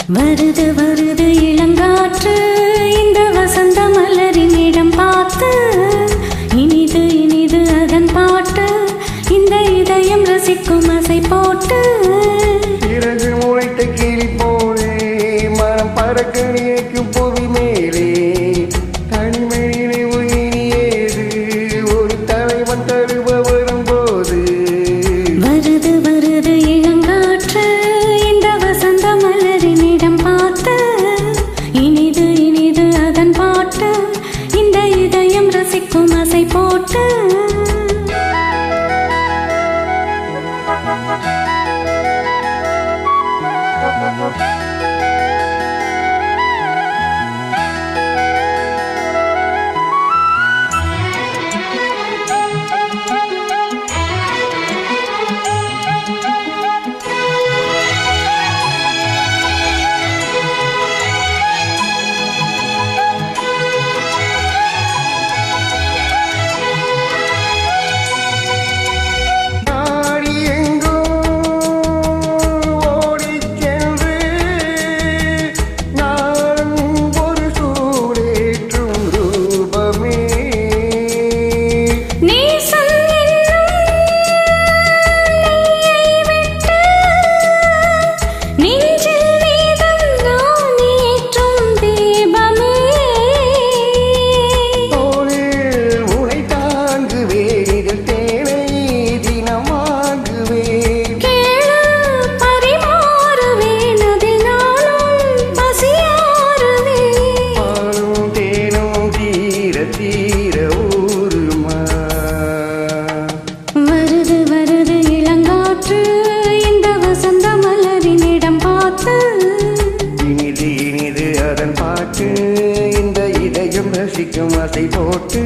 வருது வருது இளங்காற்று இந்த வசந்த மலரின் இடம் பார்த்து இனிது இனிது அதன் பாட்டு இந்த இதயம் ரசிக்கும் அசை போட்டு இறகு முளைத்த கிளி போலே மனம் பறக்க நினைக்கும் புவி மேலே தனிமை நினைவு இனியேது ஒரு தலைவன் தருவ வரும்போது வருது வருது இளங்காற்று இந்த வசந்த மலரின் இடம் பார்த்து இனிது இனிது அதன் பாட்டு இந்த இதயம் ரசிக்கும் அசை போட்டு வருது வருது இளங்காற்று இந்த வசந்த மலரின் இடம் பார்த்து இனிது இனிது அதன் பாட்டு இந்த இதயம் ரசிக்கும் அசை போட்டு